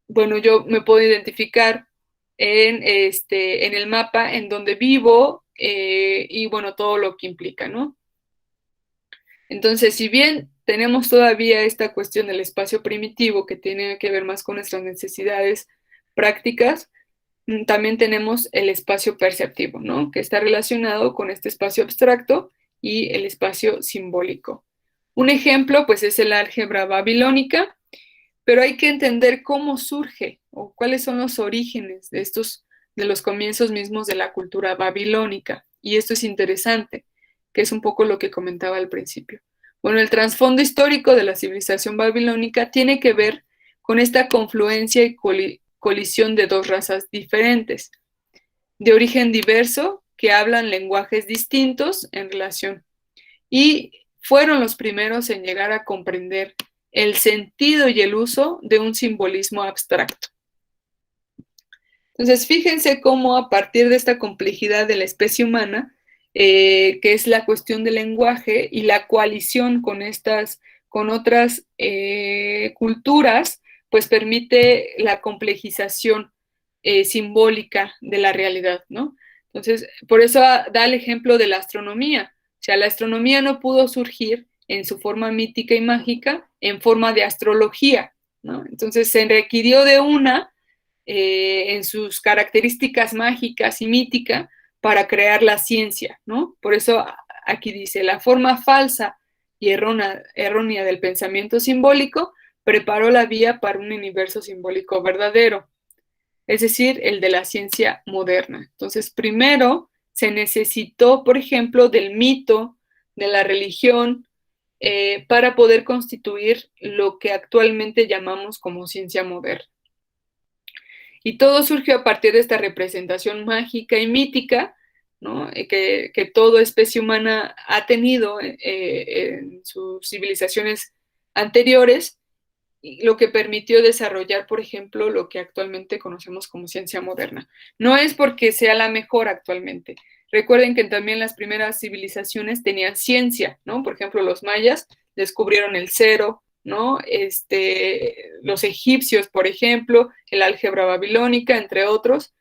Bueno, yo me puedo identificar en el mapa en donde vivo y bueno, todo lo que implica, ¿no? Entonces, si bien tenemos todavía esta cuestión del espacio primitivo que tiene que ver más con nuestras necesidades prácticas, también tenemos el espacio perceptivo, ¿no? Que está relacionado con este espacio abstracto y el espacio simbólico. Un ejemplo, pues, es el álgebra babilónica, pero hay que entender cómo surge o cuáles son los orígenes de los comienzos mismos de la cultura babilónica. Y esto es interesante, que es un poco lo que comentaba al principio. Bueno, el trasfondo histórico de la civilización babilónica tiene que ver con esta confluencia y colisión de dos razas diferentes, de origen diverso, que hablan lenguajes distintos en relación, y fueron los primeros en llegar a comprender el sentido y el uso de un simbolismo abstracto. Entonces, fíjense cómo a partir de esta complejidad de la especie humana, que es la cuestión del lenguaje y la coalición con otras culturas, pues permite la complejización simbólica de la realidad, ¿no? Entonces, por eso da el ejemplo de la astronomía. O sea, la astronomía no pudo surgir en su forma mítica y mágica en forma de astrología, ¿no? Entonces, se requirió de una en sus características mágicas y mítica para crear la ciencia, ¿no? Por eso aquí dice, la forma falsa y errónea del pensamiento simbólico preparó la vía para un universo simbólico verdadero, es decir, el de la ciencia moderna. Entonces, primero se necesitó, por ejemplo, del mito, de la religión, para poder constituir lo que actualmente llamamos como ciencia moderna. Y todo surgió a partir de esta representación mágica y mítica, ¿no? Que toda especie humana ha tenido en sus civilizaciones anteriores, y lo que permitió desarrollar, por ejemplo, lo que actualmente conocemos como ciencia moderna. No es porque sea la mejor actualmente. Recuerden que también las primeras civilizaciones tenían ciencia, ¿no? Por ejemplo, los mayas descubrieron el cero, ¿no? Los egipcios, por ejemplo, el álgebra babilónica, entre otros,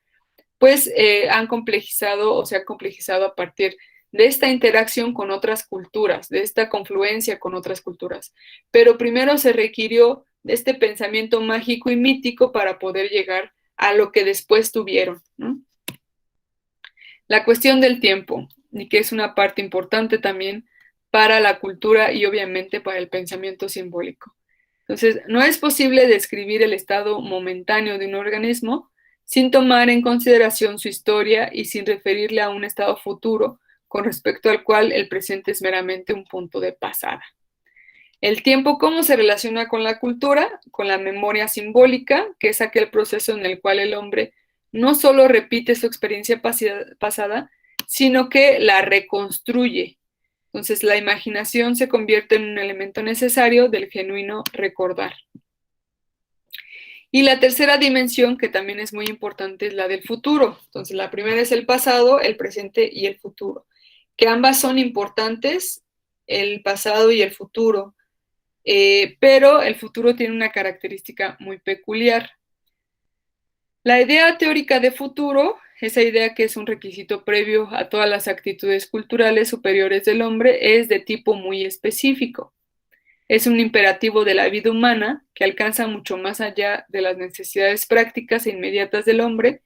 pues han complejizado o se ha complejizado a partir de esta interacción con otras culturas, de esta confluencia con otras culturas. Pero primero se requirió de este pensamiento mágico y mítico para poder llegar a lo que después tuvieron, ¿no? La cuestión del tiempo, y que es una parte importante también para la cultura y obviamente para el pensamiento simbólico. Entonces, no es posible describir el estado momentáneo de un organismo sin tomar en consideración su historia y sin referirle a un estado futuro con respecto al cual el presente es meramente un punto de pasada. El tiempo, ¿cómo se relaciona con la cultura? Con la memoria simbólica, que es aquel proceso en el cual el hombre no solo repite su experiencia pasada, sino que la reconstruye. Entonces, la imaginación se convierte en un elemento necesario del genuino recordar. Y la tercera dimensión, que también es muy importante, es la del futuro. Entonces, la primera es el pasado, el presente y el futuro, que ambas son importantes, el pasado y el futuro, pero el futuro tiene una característica muy peculiar. La idea teórica de futuro, esa idea que es un requisito previo a todas las actitudes culturales superiores del hombre, es de tipo muy específico. Es un imperativo de la vida humana que alcanza mucho más allá de las necesidades prácticas e inmediatas del hombre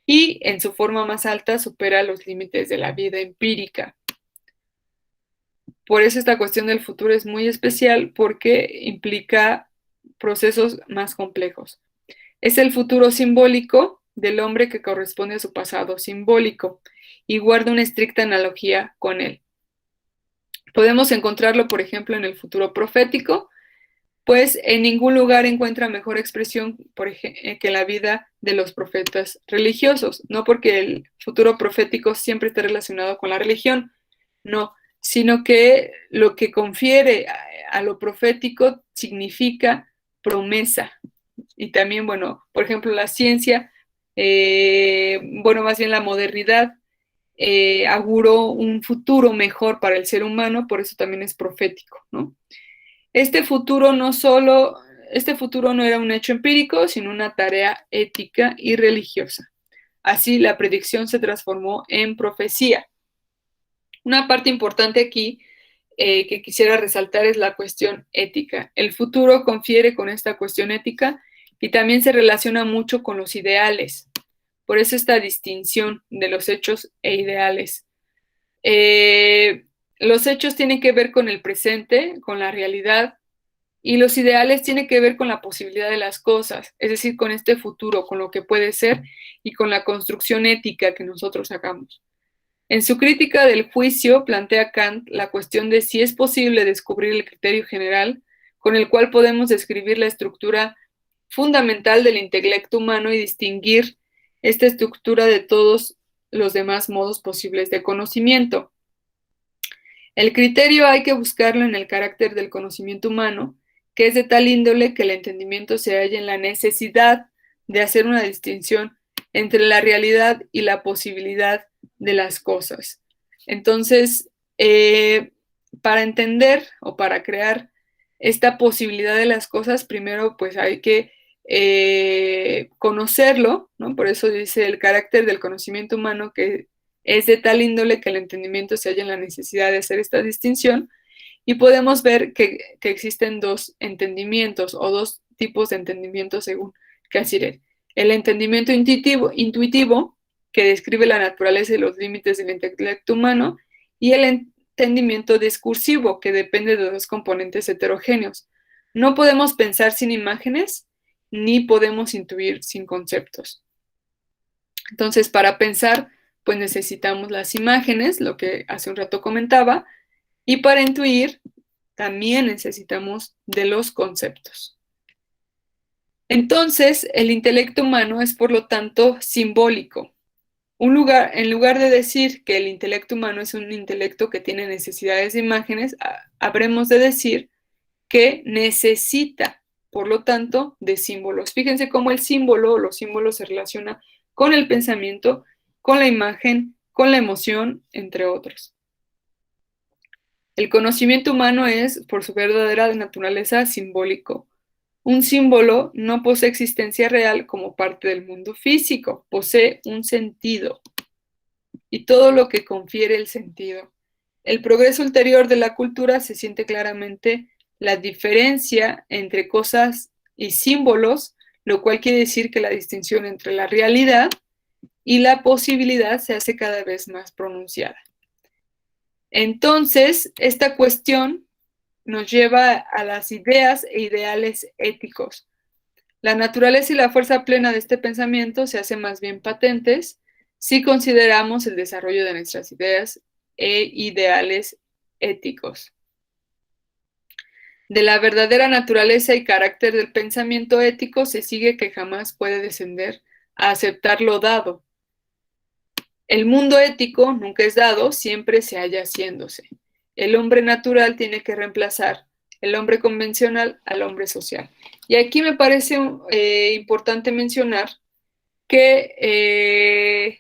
y en su forma más alta supera los límites de la vida empírica. Por eso esta cuestión del futuro es muy especial porque implica procesos más complejos. Es el futuro simbólico del hombre que corresponde a su pasado simbólico y guarda una estricta analogía con él. Podemos encontrarlo, por ejemplo, en el futuro profético, pues en ningún lugar encuentra mejor expresión que la vida de los profetas religiosos, no porque el futuro profético siempre esté relacionado con la religión, no, sino que lo que confiere a lo profético significa promesa. Y también, bueno, por ejemplo, la ciencia, bueno, más bien la modernidad, auguró un futuro mejor para el ser humano, por eso también es profético, ¿no? Este futuro no era un hecho empírico, sino una tarea ética y religiosa. Así, la predicción se transformó en profecía. Una parte importante aquí que quisiera resaltar es la cuestión ética. El futuro confiere con esta cuestión ética y también se relaciona mucho con los ideales. Por eso esta distinción de los hechos e ideales. Los hechos tienen que ver con el presente, con la realidad, y los ideales tienen que ver con la posibilidad de las cosas, es decir, con este futuro, con lo que puede ser y con la construcción ética que nosotros hagamos. En su crítica del juicio plantea Kant la cuestión de si es posible descubrir el criterio general con el cual podemos describir la estructura fundamental del intelecto humano y distinguir esta estructura de todos los demás modos posibles de conocimiento. El criterio hay que buscarlo en el carácter del conocimiento humano, que es de tal índole que el entendimiento se halla en la necesidad de hacer una distinción entre la realidad y la posibilidad de las cosas. Entonces, para entender o para crear esta posibilidad de las cosas, primero pues hay que conocerlo, ¿no? Por eso dice el carácter del conocimiento humano, que es de tal índole que el entendimiento se halla en la necesidad de hacer esta distinción, y podemos ver que existen dos entendimientos o dos tipos de entendimiento según Cassirer. El entendimiento intuitivo, que describe la naturaleza y los límites del intelecto humano, y el entendimiento discursivo, que depende de dos componentes heterogéneos. No podemos pensar sin imágenes, ni podemos intuir sin conceptos. Entonces, para pensar, pues necesitamos las imágenes, lo que hace un rato comentaba, y para intuir, también necesitamos de los conceptos. Entonces, el intelecto humano es, por lo tanto, simbólico. En lugar de decir que el intelecto humano es un intelecto que tiene necesidades de imágenes, habremos de decir que necesita, por lo tanto, de símbolos. Fíjense cómo el símbolo o los símbolos se relacionan con el pensamiento, con la imagen, con la emoción, entre otros. El conocimiento humano es, por su verdadera naturaleza, simbólico. Un símbolo no posee existencia real como parte del mundo físico, posee un sentido y todo lo que confiere el sentido. El progreso ulterior de la cultura se siente claramente la diferencia entre cosas y símbolos, lo cual quiere decir que la distinción entre la realidad y la posibilidad se hace cada vez más pronunciada. Entonces, esta cuestión nos lleva a las ideas e ideales éticos. La naturaleza y la fuerza plena de este pensamiento se hacen más bien patentes si consideramos el desarrollo de nuestras ideas e ideales éticos. De la verdadera naturaleza y carácter del pensamiento ético se sigue que jamás puede descender a aceptar lo dado. El mundo ético nunca es dado, siempre se halla haciéndose. El hombre natural tiene que reemplazar el hombre convencional al hombre social. Y aquí me parece importante mencionar que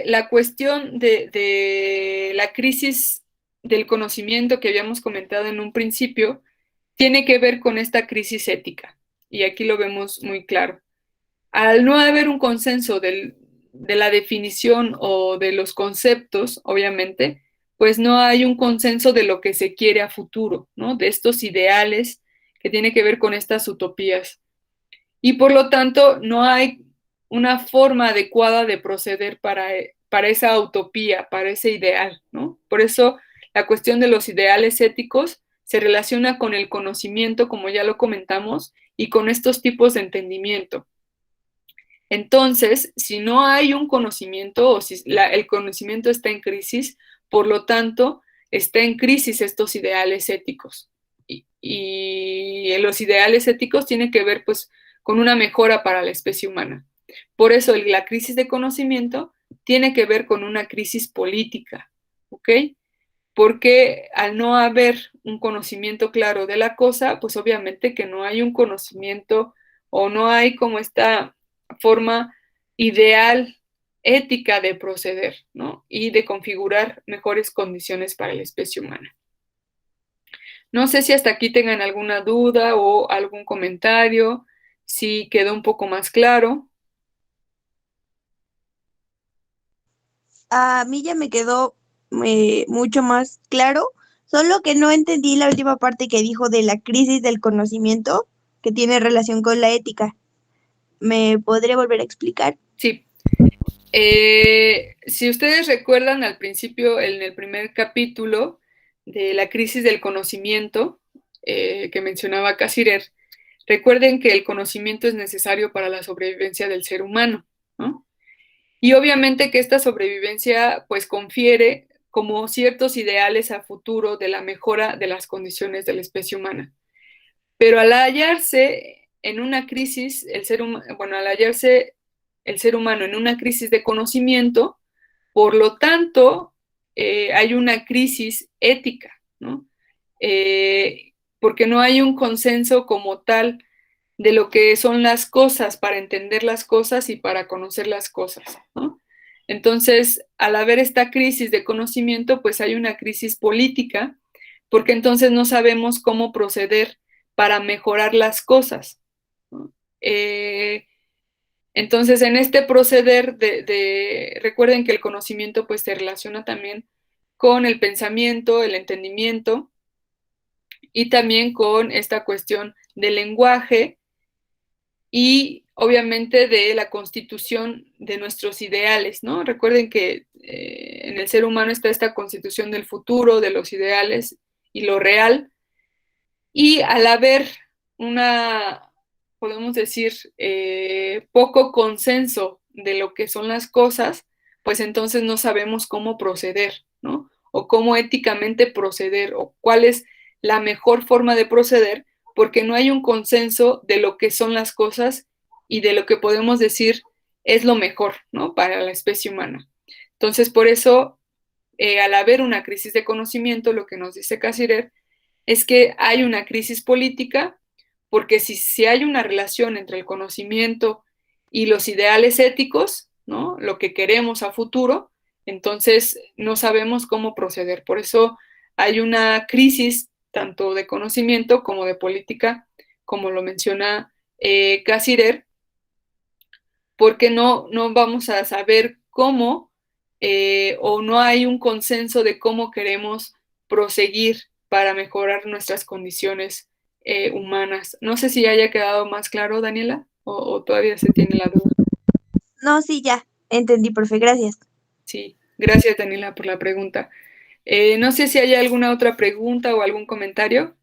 la cuestión de la crisis del conocimiento que habíamos comentado en un principio tiene que ver con esta crisis ética. Y aquí lo vemos muy claro. Al no haber un consenso de la definición o de los conceptos, obviamente, pues no hay un consenso de lo que se quiere a futuro, ¿no? De estos ideales que tiene que ver con estas utopías. Y por lo tanto, no hay una forma adecuada de proceder para esa utopía, para ese ideal, ¿no? Por eso la cuestión de los ideales éticos se relaciona con el conocimiento, como ya lo comentamos, y con estos tipos de entendimiento. Entonces, si no hay un conocimiento o si el conocimiento está en crisis, por lo tanto, está en crisis estos ideales éticos. Y los ideales éticos tienen que ver pues con una mejora para la especie humana. Por eso la crisis de conocimiento tiene que ver con una crisis política, ¿ok? Porque al no haber un conocimiento claro de la cosa, pues obviamente que no hay un conocimiento o no hay como esta forma ideal, ética de proceder, ¿no? Y de configurar mejores condiciones para la especie humana. No sé si hasta aquí tengan alguna duda o algún comentario, si quedó un poco más claro. A mí ya me quedó mucho más claro, solo que no entendí la última parte que dijo de la crisis del conocimiento que tiene relación con la ética. ¿Me podría volver a explicar? Sí. Si ustedes recuerdan al principio, en el primer capítulo de la crisis del conocimiento que mencionaba Cassirer, recuerden que el conocimiento es necesario para la sobrevivencia del ser humano, ¿no? Y obviamente que esta sobrevivencia pues confiere como ciertos ideales a futuro de la mejora de las condiciones de la especie humana. Pero al hallarse en una crisis, al hallarse el ser humano en una crisis de conocimiento, por lo tanto, hay una crisis ética, ¿no? Porque no hay un consenso como tal de lo que son las cosas para entender las cosas y para conocer las cosas, ¿no? Entonces, al haber esta crisis de conocimiento, pues hay una crisis política, porque entonces no sabemos cómo proceder para mejorar las cosas, ¿no? Entonces, en este proceder recuerden que el conocimiento pues se relaciona también con el pensamiento, el entendimiento y también con esta cuestión del lenguaje y obviamente de la constitución de nuestros ideales, ¿no? Recuerden que en el ser humano está esta constitución del futuro, de los ideales y lo real, y al haber una, podemos decir, poco consenso de lo que son las cosas, pues entonces no sabemos cómo proceder, ¿no? O cómo éticamente proceder, o cuál es la mejor forma de proceder, porque no hay un consenso de lo que son las cosas y de lo que podemos decir es lo mejor, ¿no? Para la especie humana. Entonces, por eso, al haber una crisis de conocimiento, lo que nos dice Casirer es que hay una crisis política, porque si hay una relación entre el conocimiento y los ideales éticos, ¿no? Lo que queremos a futuro, entonces no sabemos cómo proceder. Por eso hay una crisis tanto de conocimiento como de política, como lo menciona Casirer, porque no vamos a saber cómo o no hay un consenso de cómo queremos proseguir para mejorar nuestras condiciones humanas. No sé si haya quedado más claro, Daniela, o todavía se tiene la duda. No, sí, ya, entendí, profe, gracias. Sí, gracias, Daniela, por la pregunta. No sé si hay alguna otra pregunta o algún comentario.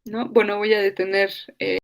¿No? Bueno, voy a detener